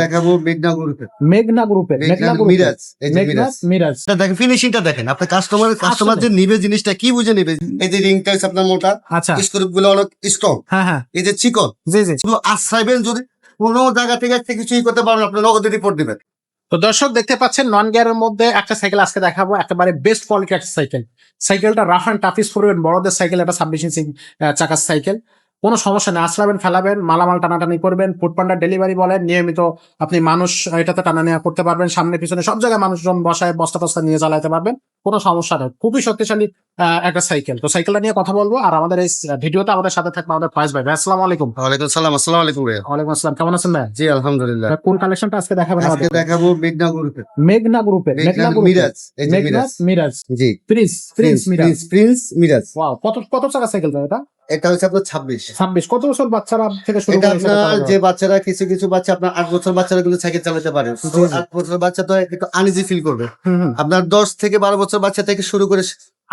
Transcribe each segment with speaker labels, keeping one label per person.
Speaker 1: দেখাবো মেঘনা গ্রুপের
Speaker 2: মেঘনা গ্রুপের
Speaker 1: মিরাজ
Speaker 2: মিরাজ
Speaker 1: দেখেন ফিনিশিংটা দেখেন আপনার কাস্টমার যে নিবে জিনিসটা কি বুঝে নিবে। এই যে রিংটা হচ্ছে আপনার মোটা,
Speaker 2: আচ্ছা
Speaker 1: স্ক্রু গুলো অনেক স্ট্রং,
Speaker 2: হ্যাঁ
Speaker 1: এই যে চিকন,
Speaker 2: জি জি।
Speaker 1: শুধু আশ্রাইবেন যদি কোনো জায়গা থেকে একটা কিছুই করতে পারবেন আপনি নগদ রিপোর্ট দিবেন।
Speaker 2: তো দর্শক দেখতে পাচ্ছেন নন গিয়ারের মধ্যে একটা সাইকেল আজকে দেখাবো, একেবারে বেস্ট কোয়ালিটি একটা সাইকেল। সাইকেলটা রাফ অ্যান্ড টাফ ইউজ করবেন, বড়দের সাইকেল, এটা 26 ইঞ্চি চাকার সাইকেল, কোনো সমস্যা নেই। আসলাবেন ফেলাবেন, মালামাল টানাটানি করবেন, ফুড পান্ডার ডেলিভারি বলেন, নিয়মিত আপনি মানুষ এটাতে টানা নেওয়া করতে পারবেন, সামনে পিছনে সব জায়গায় মানুষজন বসায় বস্তা টস্তা নিয়ে চালাতে পারবেন, কোনো সমস্যা নেই। খুবই শক্তিশালী একটা সাইকেল। তো সাইকেলটা নিয়ে কথা বলবো, আর আমাদের এই ভিডিওতে আমাদের সাথে থাকবে আমাদের ফয়েজ ভাই। আসসালামু আলাইকুম।
Speaker 1: ওয়ালাইকুম সালাম। আসসালামু আলাইকুম ভাইয়া।
Speaker 2: ওয়ালাইকুম আসসালাম, কেমন আছেন ভাই?
Speaker 1: জি আলহামদুলিল্লাহ।
Speaker 2: কোন কালেকশনটা আজকে দেখাবেন?
Speaker 1: আজকে দেখাবো মেঘনা গ্রুপের
Speaker 2: মেঘনা গ্রুপের
Speaker 1: মিরাজ। এই যে
Speaker 2: মিরাজ
Speaker 1: জি
Speaker 2: প্রিন্স
Speaker 1: মিরাজ।
Speaker 2: ওয়াও, কত চাকা সাইকেল এটা?
Speaker 1: এটা হচ্ছে আপনার 26।
Speaker 2: কত বছর বাচ্চারা থেকে শুরু
Speaker 1: এটা
Speaker 2: করে
Speaker 1: আপনার যে বাচ্চারা কিছু বাচ্চা আপনার 8 বছর বাচ্চারা কিন্তু সাইকেল চালাতে পারে। 8 বছর বাচ্চা তো একটু আনইজি ফিল করবে। আপনার 10 থেকে 12 বছর বাচ্চা থেকে শুরু করে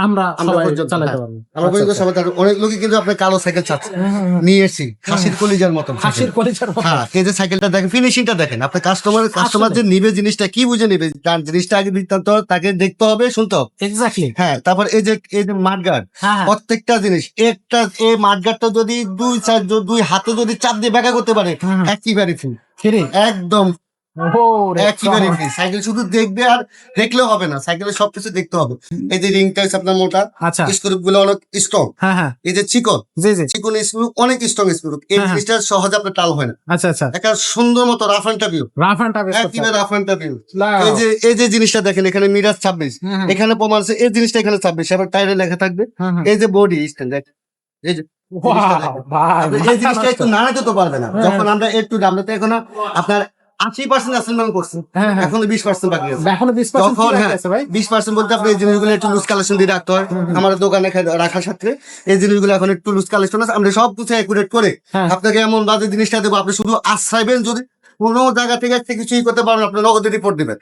Speaker 2: আমরা সবাই
Speaker 1: পর্যন্ত
Speaker 2: চালাতে পারবো।
Speaker 1: আমরা পর্যন্ত সবাই অনেক লোকই কিন্তু আপনার কালো সাইকেল চাচ্ছে নিয়ে এসেছি, খাসির কলিজার মতো।
Speaker 2: খাসির কলিজার মতো।
Speaker 1: হ্যাঁ, এই যে সাইকেলটা দেখেন, ফিনিশিংটা দেখেন। আপনার কাস্টমার যে নিবে জিনিসটা কি বুঝে নিবে, তার জিনিসটা আগে বৃত্তান্ত তাকে দেখতে হবে, শুনতে হবে।
Speaker 2: এক্স্যাক্টলি।
Speaker 1: হ্যাঁ, তারপর এই যে মাঠগার্ড, প্রত্যেকটা জিনিস এই মাঠগার্ডটা যদি দুই হাতে যদি চাপ দিয়ে ব্যাকা করতে পারে একেবারে ফ্রি, একদম একেবারে ফ্রি। সাইকেল শুধু দেখবে, আর দেখলেও হবে না, সাইকেলের সবকিছু দেখতে হবে। এই যে রিংটা হচ্ছে আপনার মোটা, স্ক্রু গুলো অনেক স্ট্রং, এই যে চিকন স্ক্রু অনেক স্ট্রং স্ক্রু। এই জিনিসটা সহজে আপনার টাল হয় না। একটা সুন্দর মতো রাফ অ্যান্ড টাফ ভিউ, একেবারে রাফ অ্যান্ড টাফ ভিউ। এই যে জিনিসটা দেখেন, এখানে মিরাজ 26, এখানে প্রমাণ আছে। এই জিনিসটা এখানে 26 এবার টায়ারে লেখা থাকবে। এই যে বডি স্ট্যান্ড, এই যে এই জিনিসটা একটু নাড়াতে তো পারবে না। যখন আমরা আমরা তো এখন আপনার 80% অ্যাসেম্বল করছি, এখন 20% বাকি আছে।
Speaker 2: এখনো
Speaker 1: 20% বলতে আপনি এই জিনিসগুলো একটু লুজ কালেকশন দিয়ে রাখতে হয় আমাদের দোকানে রাখার সাথে। এই জিনিসগুলো এখন একটু লুজ কালেকশন আছে, আমরা সব কিছু অ্যাকুরেট করে আপনাকে এমন বাজে জিনিসটা দেবো, আপনি শুধু আশ্রাইবেন যদি কোনো জায়গা থেকে একটা কিছুই করতে পারবেন, আপনি নগদ রিপোর্ট দিবেন।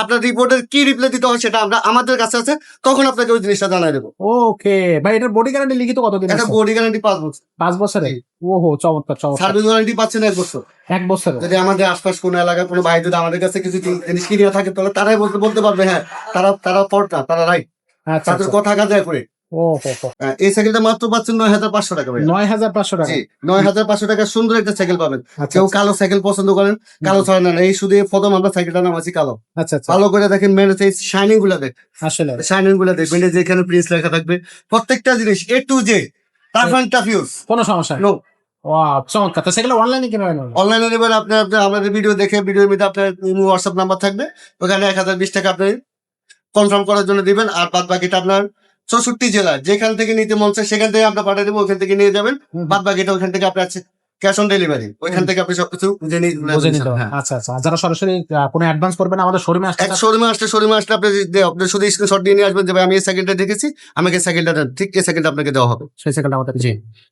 Speaker 1: আপনার রিপোর্টের কি রিপ্লাই দিতে হয় সেটা আমাদের কাছে আছে, তখন আপনাকে ওই জিনিসটা জানাই দেবো।
Speaker 2: ওকে ভাই, এটার বডি গ্যারান্টি লিখিত কতদিন?
Speaker 1: এটা বডি গ্যারান্টি 5 বছর।
Speaker 2: 5 বছরে? ওহো, চমৎকার।
Speaker 1: সার্ভিস ওয়ারেন্টি পাচ্ছেন 1 বছর।
Speaker 2: 1 বছর।
Speaker 1: যদি আমাদের আশপাশ কোনো এলাকার কোনো ভাই যদি আমাদের কাছে কিছু জিনিস কিনে থাকে, তাহলে তারাই বলতে পারবে হ্যাঁ তারা পড়তা, তারা রাইট, তাদের কথা কাজে করে। এই সাইকেলটা মাত্র পাচ্ছেন 9,500 টাকা।
Speaker 2: 9,500 টাকা?
Speaker 1: 9,500 টাকা সুন্দর একটা সাইকেল পাবেন। কেউ কালো সাইকেল পছন্দ করেন, কালো ছাড়া না, এই শুধু প্রথম আমরা সাইকেলটার নাম আছে কালো। ভালো করে দেখেন, মেরে শাইনিং গুলা দেখ, আসলে শাইনিং গুলা দেখবেন, যেখানে প্রিন্স লেখা থাকবে, প্রত্যেকটা জিনিস A to Z tough and tough use,
Speaker 2: কোনো সমস্যা নেই। চমৎকার। তো সেগুলো অনলাইনে কিভাবে নেবেন?
Speaker 1: অনলাইনে নেবেন আপনি আমাদের ভিডিও দেখে, ভিডিওর মধ্যে আপনার হোয়াটসঅ্যাপ নাম্বার থাকবে, ওখানে 1020 টাকা আপনি কনফার্ম করার জন্য দিবেন। আর বাদ বাকিটা আপনার 64 জেলা যেখান থেকে নিতে মন চায় সেখান থেকে আমরা পাঠিয়ে দেবো, ওখান থেকে নিয়ে যাবেন। বাদ বাকিটা ওখান থেকে আপনার ক্যাশ অন ডেলিভারি, ওইখান থেকে আপনি সবকিছু বুঝে নিতে।
Speaker 2: আচ্ছা, যারা সরাসরি কোনো অ্যাডভান্স করবেন আমাদের শোরুমে
Speaker 1: আসলে আপনি শুধু স্ক্রিনশট দিয়ে নিয়ে আসবেন যে ভাই আমি এই সাইকেলটা দেখেছি, আমাকে সাইকেলটা ঠিক এই সাইকেলটা আপনাকে দেওয়া হবে,
Speaker 2: সেই সাইকেলটা আমাদের। জি,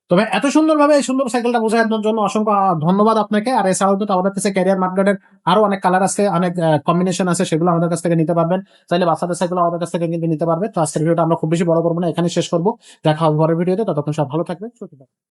Speaker 2: তবে এত সুন্দরভাবে এই সুন্দর সাইকেলটা বোঝানোর জন্য অসংখ্য ধন্যবাদ আপনাকে। আর এছাড়াও তো আমাদের কাছে ক্যারিয়ার মার্কেটের আরো অনেক কালার আছে, অনেক কম্বিনেশন আছে, সেগুলো আমাদের কাছ থেকে নিতে পারবেন। চাইলে বাচ্চাদের সাইকেল আমাদের কাছ থেকে কিন্তু নিতে পারবে। তো আজকের ভিডিওটা আমরা খুব বেশি বড় করবো না, এখানে শেষ করবো। দেখা হবে পরের ভিডিওতে, ততক্ষণ সব ভালো থাকবেন, সুস্থ থাকবেন।